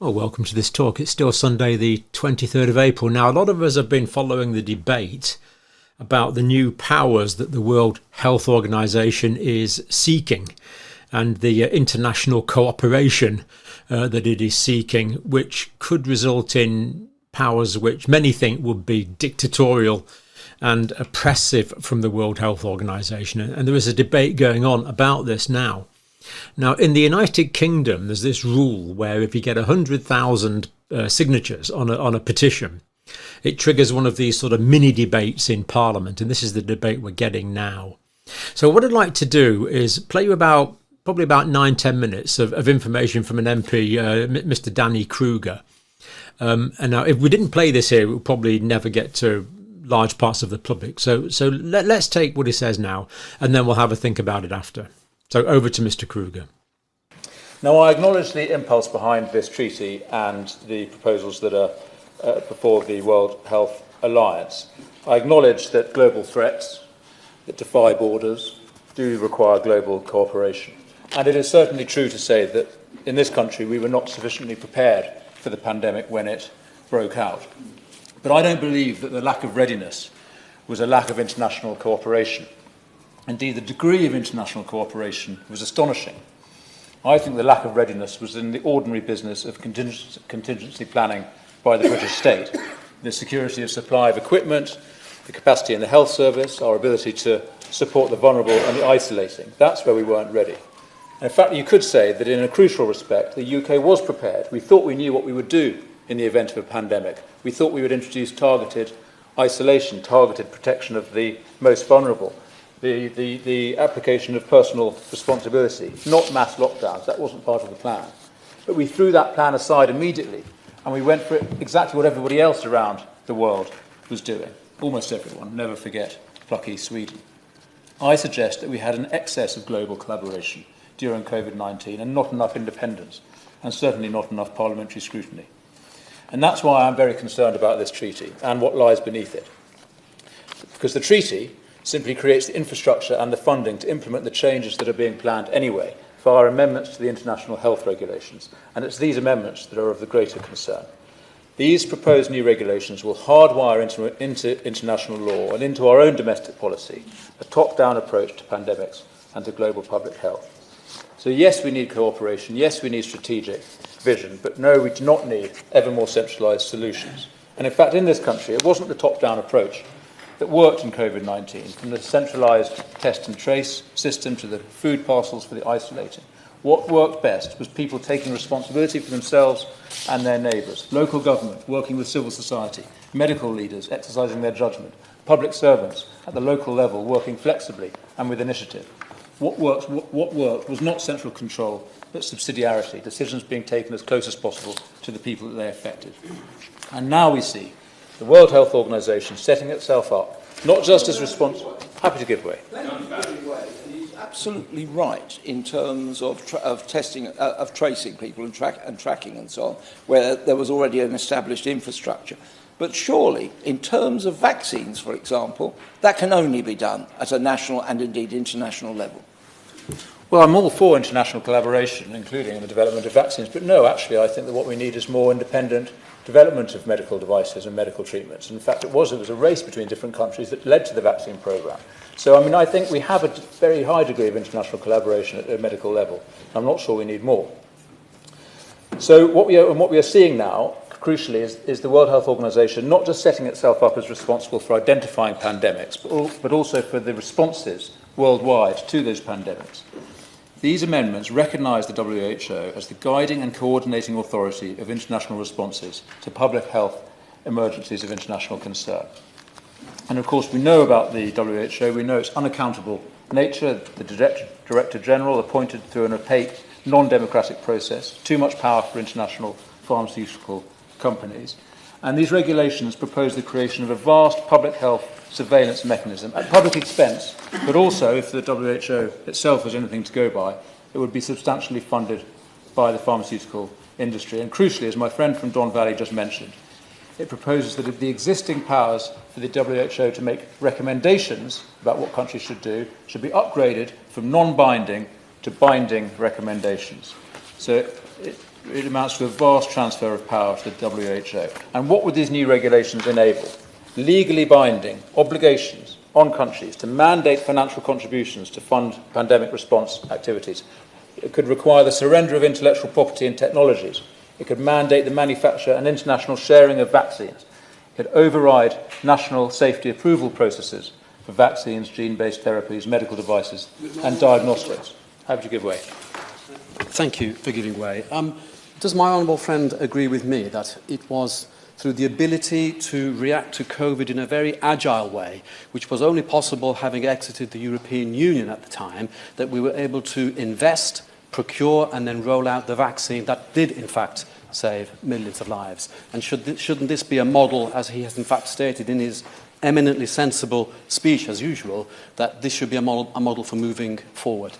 Well, welcome to this talk. It's still Sunday, the 23rd of April. Now, a lot of us have been following the debate about the new powers that the World Health Organization is seeking and the international cooperation that it is seeking, which could result in powers which many think would be dictatorial and oppressive from the World Health Organization. And there is a debate going on about this now. Now, in the United Kingdom, there's this rule where if you get 100,000 signatures on a petition, it triggers one of these sort of mini debates in Parliament, and this is the debate we're getting now. So what I'd like to do is play you probably about 9-10 minutes of information from an MP, Mr. Danny Kruger. And now, if we didn't play this here, it would probably never get to large parts of the public. So let's take what he says now, and then we'll have a think about it after. So over to Mr. Kruger. Now, I acknowledge the impulse behind this treaty and the proposals that are before the World Health Alliance. I acknowledge that global threats that defy borders do require global cooperation. And it is certainly true to say that in this country we were not sufficiently prepared for the pandemic when it broke out. But I don't believe that the lack of readiness was a lack of international cooperation. Indeed, the degree of international cooperation was astonishing. I think the lack of readiness was in the ordinary business of contingency planning by the British state, the security of supply of equipment, the capacity in the health service, our ability to support the vulnerable and the isolating. That's where we weren't ready. And in fact, you could say that in a crucial respect, the UK was prepared. We thought we knew what we would do in the event of a pandemic. We thought we would introduce targeted isolation, targeted protection of the most vulnerable, the application of personal responsibility, not mass lockdowns. That wasn't part of the plan. But we threw that plan aside immediately, and we went for exactly what everybody else around the world was doing. Almost everyone. Never forget plucky Sweden. I suggest that we had an excess of global collaboration during COVID-19 and not enough independence, and certainly not enough parliamentary scrutiny. And that's why I'm very concerned about this treaty and what lies beneath it. Because the treaty simply creates the infrastructure and the funding to implement the changes that are being planned anyway via amendments to the international health regulations. And it's these amendments that are of the greater concern. These proposed new regulations will hardwire into international law and into our own domestic policy a top-down approach to pandemics and to global public health. So yes, we need cooperation, yes, we need strategic vision, but no, we do not need ever more centralised solutions. And in fact, in this country, it wasn't the top-down approach that worked in COVID-19, from the centralised test and trace system to the food parcels for the isolating. What worked best was people taking responsibility for themselves and their neighbours, local government working with civil society, medical leaders exercising their judgment, public servants at the local level working flexibly and with initiative. What worked was not central control, but subsidiarity, decisions being taken as close as possible to the people that they affected. And now we see the World Health Organization setting itself up, not just as responsible. Happy to give way. He's absolutely right in terms of testing, of tracing people and tracking and so on, where there was already an established infrastructure. But surely, in terms of vaccines, for example, that can only be done at a national and indeed international level. Well, I'm all for international collaboration, including in the development of vaccines. But no, actually, I think that what we need is more independent development of medical devices and medical treatments. And in fact, it was a race between different countries that led to the vaccine programme. So, I think we have a very high degree of international collaboration at a medical level. I'm not sure we need more. So what we are seeing now, crucially, is the World Health Organization not just setting itself up as responsible for identifying pandemics, but also for the responses worldwide to those pandemics. These amendments recognise the WHO as the guiding and coordinating authority of international responses to public health emergencies of international concern. And of course, we know about the WHO, we know its unaccountable nature, the Director General appointed through an opaque, non-democratic process, too much power for international pharmaceutical companies. And these regulations propose the creation of a vast public health surveillance mechanism at public expense, but also, if the WHO itself has anything to go by, it would be substantially funded by the pharmaceutical industry. And crucially, as my friend from Don Valley just mentioned, it proposes that the existing powers for the WHO to make recommendations about what countries should do should be upgraded from non-binding to binding recommendations. So it amounts to a vast transfer of power to the WHO. And what would these new regulations enable? Legally binding obligations on countries to mandate financial contributions to fund pandemic response activities. It could require the surrender of intellectual property and technologies. It could mandate the manufacture and international sharing of vaccines. It could override national safety approval processes for vaccines, gene-based therapies, medical devices, and diagnostics. How would you give way? Thank you for giving way. Does my honourable friend agree with me that it was through the ability to react to COVID in a very agile way, which was only possible having exited the European Union at the time, that we were able to invest, procure and then roll out the vaccine that did in fact save millions of lives? And shouldn't this be a model, as he has in fact stated in his eminently sensible speech as usual, that this should be a model for moving forward?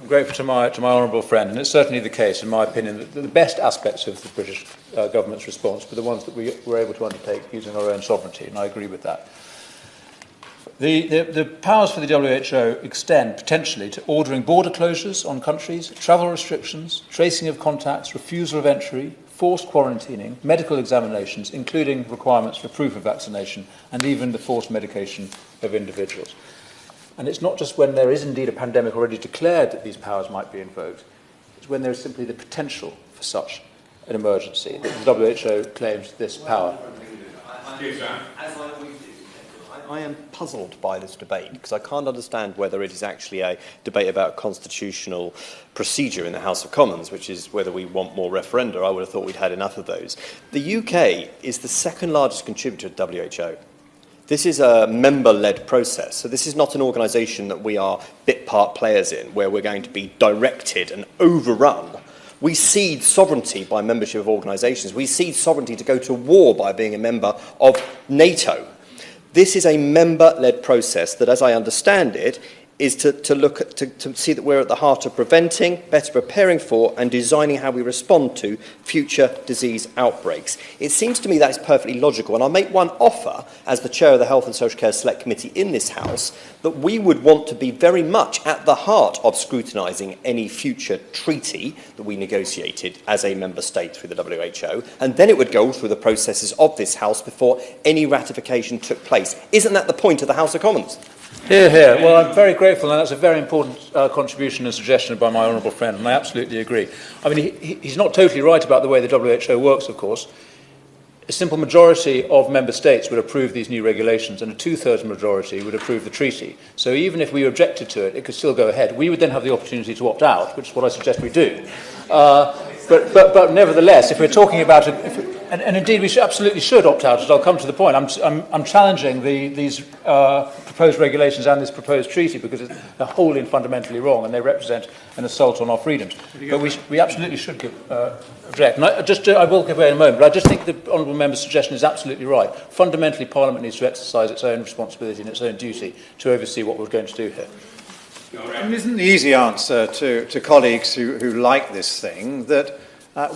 I'm grateful to my honourable friend, and it's certainly the case, in my opinion, that the best aspects of the British government's response were the ones that we were able to undertake using our own sovereignty, and I agree with that. The powers for the WHO extend potentially to ordering border closures on countries, travel restrictions, tracing of contacts, refusal of entry, forced quarantining, medical examinations, including requirements for proof of vaccination, and even the forced medication of individuals. And it's not just when there is indeed a pandemic already declared that these powers might be invoked. It's when there is simply the potential for such an emergency that the WHO claims this power. I am puzzled by this debate because I can't understand whether it is actually a debate about constitutional procedure in the House of Commons, which is whether we want more referenda. I would have thought we'd had enough of those. The UK is the second largest contributor to WHO. This is a member-led process, so this is not an organisation that we are bit-part players in, where we're going to be directed and overrun. We cede sovereignty by membership of organisations. We cede sovereignty to go to war by being a member of NATO. This is a member-led process that, as I understand it, is to look at, to see that we're at the heart of preventing, better preparing for, and designing how we respond to future disease outbreaks. It seems to me that is perfectly logical, and I'll make one offer, as the chair of the Health and Social Care Select Committee in this House, that we would want to be very much at the heart of scrutinising any future treaty that we negotiated as a member state through the WHO, and then it would go through the processes of this House before any ratification took place. Isn't that the point of the House of Commons? Hear, hear. Well, I'm very grateful, and that's a very important contribution and suggestion by my honourable friend, and I absolutely agree. I mean, he's not totally right about the way the WHO works, of course. A simple majority of member states would approve these new regulations, and a two-thirds majority would approve the treaty. So even if we objected to it, it could still go ahead. We would then have the opportunity to opt out, which is what I suggest we do. But nevertheless, if we're talking about and indeed we absolutely should opt out, as I'll come to the point. I'm challenging these proposed regulations and this proposed treaty because they're wholly and fundamentally wrong, and they represent an assault on our freedoms. But we absolutely should object. And I will give way in a moment, but I just think the honourable member's suggestion is absolutely right. Fundamentally, Parliament needs to exercise its own responsibility and its own duty to oversee what we're going to do here. And isn't the easy answer to colleagues who like this thing that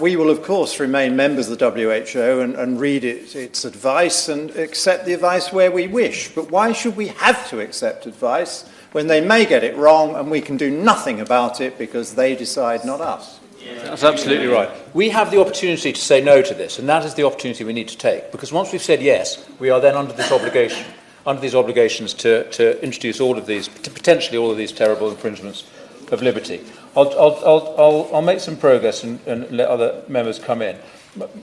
we will, of course, remain members of the WHO and read its advice and accept the advice where we wish. But why should we have to accept advice when they may get it wrong and we can do nothing about it because they decide, not us? That's absolutely right. We have the opportunity to say no to this, and that is the opportunity we need to take. Because once we've said yes, we are then under this obligation. Under these obligations to introduce potentially all of these terrible infringements of liberty. I'll make some progress and let other members come in.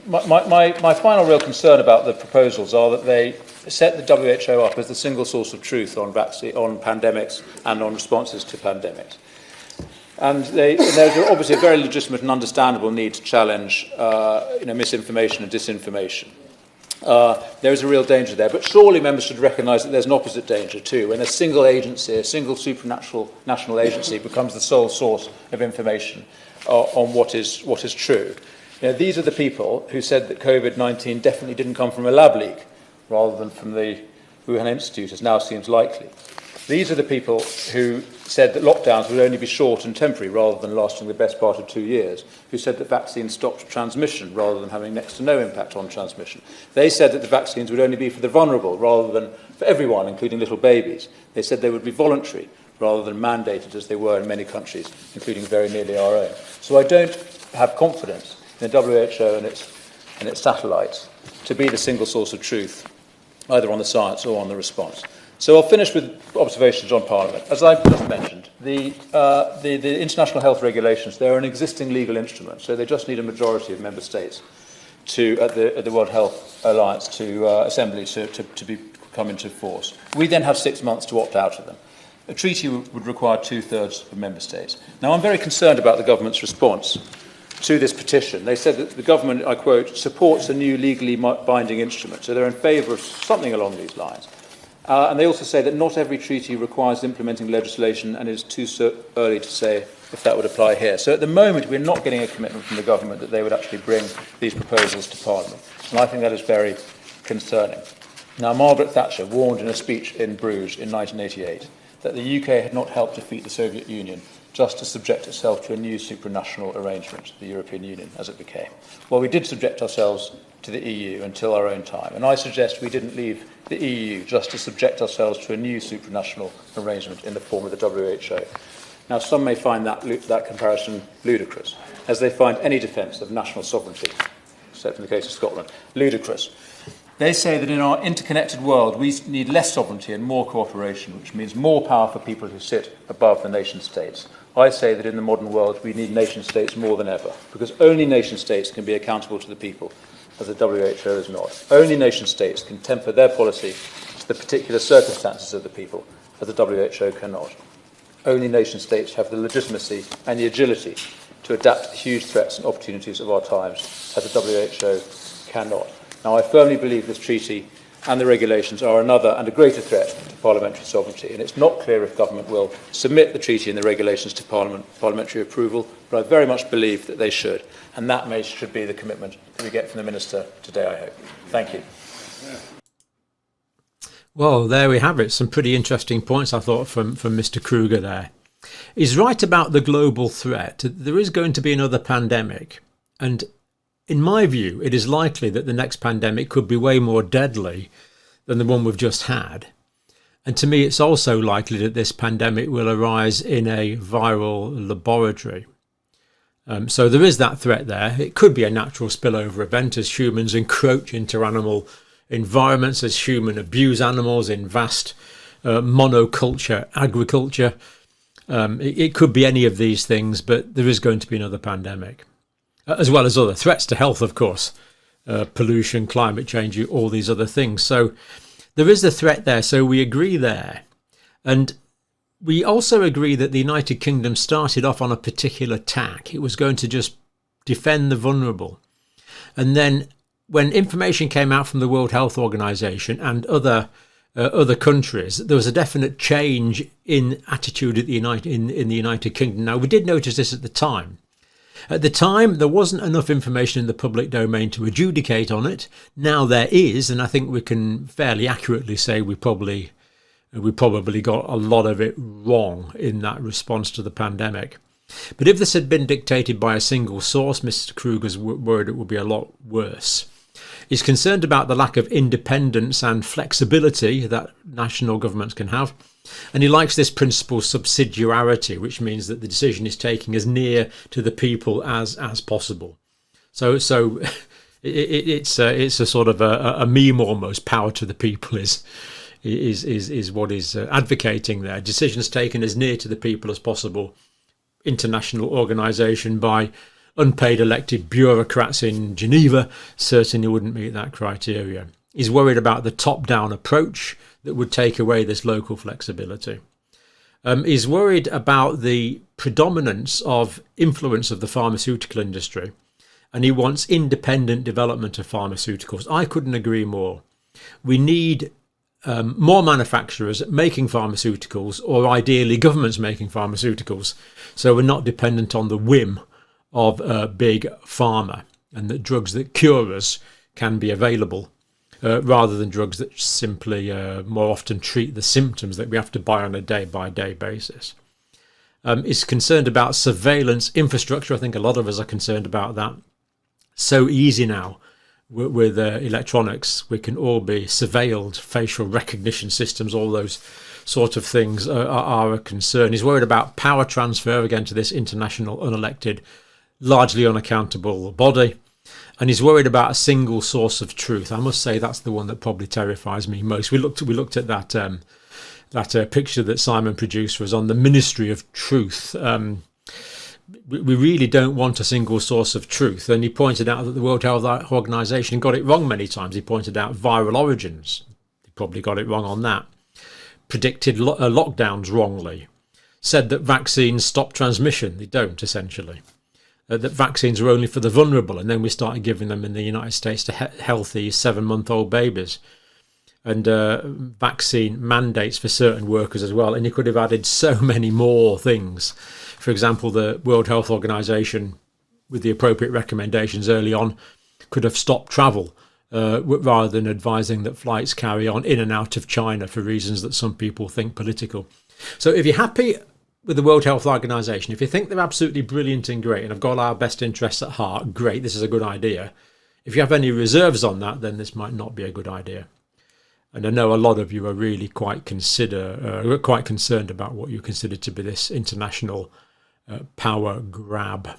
My final real concern about the proposals are that they set the WHO up as the single source of truth on pandemics and on responses to pandemics. And there's obviously a very legitimate and understandable need to challenge misinformation and disinformation. There is a real danger there, but surely members should recognise that there's an opposite danger too, when a single agency, a single supernatural national agency becomes the sole source of information on what is true. These are the people who said that COVID-19 definitely didn't come from a lab leak, rather than from the Wuhan Institute, as now seems likely. These are the people who said that lockdowns would only be short and temporary rather than lasting the best part of 2 years, who said that vaccines stopped transmission rather than having next to no impact on transmission. They said that the vaccines would only be for the vulnerable rather than for everyone, including little babies. They said they would be voluntary rather than mandated as they were in many countries, including very nearly our own. So I don't have confidence in the WHO and its satellites to be the single source of truth, either on the science or on the response. So I'll finish with observations on Parliament. As I've just mentioned, the international health regulations, they're an existing legal instrument, so they just need a majority of member states at the World Health Alliance Assembly to come into force. We then have 6 months to opt out of them. A treaty would require 2/3 of member states. Now, I'm very concerned about the government's response to this petition. They said that the government, I quote, supports a new legally binding instrument. So they're in favour of something along these lines. And they also say that not every treaty requires implementing legislation, and it is too early to say if that would apply here. So at the moment, we're not getting a commitment from the government that they would actually bring these proposals to Parliament. And I think that is very concerning. Now, Margaret Thatcher warned in a speech in Bruges in 1988 that the UK had not helped defeat the Soviet Union, just to subject itself to a new supranational arrangement, the European Union, as it became. Well, we did subject ourselves to the EU until our own time, and I suggest we didn't leave the EU just to subject ourselves to a new supranational arrangement in the form of the WHO. Now, some may find that comparison ludicrous, as they find any defence of national sovereignty, except in the case of Scotland, ludicrous. They say that in our interconnected world, we need less sovereignty and more cooperation, which means more power for people who sit above the nation-states. I say that in the modern world, we need nation-states more than ever, because only nation-states can be accountable to the people, as the WHO is not. Only nation-states can temper their policy to the particular circumstances of the people, as the WHO cannot. Only nation-states have the legitimacy and the agility to adapt to the huge threats and opportunities of our times, as the WHO cannot. Now, I firmly believe this treaty and the regulations are another and a greater threat to parliamentary sovereignty, and it's not clear if government will submit the treaty and the regulations to parliamentary approval, but I very much believe that they should, and that should be the commitment that we get from the Minister today, I hope. Thank you. Well, there we have it. Some pretty interesting points, I thought, from Mr. Kruger there. He's right about the global threat. There is going to be another pandemic, and in my view, it is likely that the next pandemic could be way more deadly than the one we've just had. And to me, it's also likely that this pandemic will arise in a viral laboratory. So there is that threat there. It could be a natural spillover event as humans encroach into animal environments, as humans abuse animals in vast monoculture agriculture. It could be any of these things, but there is going to be another pandemic. As well as other threats to health, of course, pollution, climate change, all these other things. So there is the threat there, so we agree there. And we also agree that the United Kingdom started off on a particular tack. It was going to just defend the vulnerable. And then when information came out from the World Health Organization and other countries, there was a definite change in attitude in the United Kingdom. Now, we did notice this at the time. At the time, there wasn't enough information in the public domain to adjudicate on it. Now there is, and I think we can fairly accurately say we probably got a lot of it wrong in that response to the pandemic. But if this had been dictated by a single source, Mr. Kruger's worried it would be a lot worse. He's concerned about the lack of independence and flexibility that national governments can have. And he likes this principle subsidiarity, which means that the decision is taken as near to the people as possible. So it's a sort of a meme almost. Power to the people is what is advocating there. Decisions taken as near to the people as possible. International organisation by unpaid elected bureaucrats in Geneva certainly wouldn't meet that criteria. He's worried about the top-down approach that would take away this local flexibility. He's worried about the predominance of influence of the pharmaceutical industry, and he wants independent development of pharmaceuticals. I couldn't agree more. We need more manufacturers making pharmaceuticals, or ideally governments making pharmaceuticals, so we're not dependent on the whim of big pharma, and that drugs that cure us can be available rather than drugs that simply more often treat the symptoms that we have to buy on a day-by-day basis. Is concerned about surveillance infrastructure. I think a lot of us are concerned about that. So easy now with electronics. We can all be surveilled, facial recognition systems, all those sort of things are a concern. He's worried about power transfer, again, to this international unelected, largely unaccountable body. And he's worried about a single source of truth. I must say that's the one that probably terrifies me most. We looked at that picture that Simon produced for us on the Ministry of Truth. We really don't want a single source of truth. And he pointed out that the World Health Organization got it wrong many times. He pointed out viral origins. He probably got it wrong on that. Predicted lockdowns wrongly. Said that vaccines stop transmission. They don't, essentially. That vaccines are only for the vulnerable, and then we started giving them in the United States to healthy 7-month-old babies. And vaccine mandates for certain workers as well. And you could have added so many more things. For example, the World Health Organization, with the appropriate recommendations early on, could have stopped travel rather than advising that flights carry on in and out of China for reasons that some people think political. So if you're happy with the World Health Organization, if you think they're absolutely brilliant and great and have got our best interests at heart, great, this is a good idea. If you have any reserves on that, then this might not be a good idea. And I know a lot of you are really quite concerned about what you consider to be this international power grab.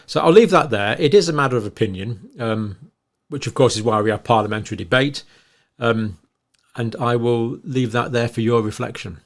So I'll leave that there. It is a matter of opinion, which of course is why we have parliamentary debate. And I will leave that there for your reflection.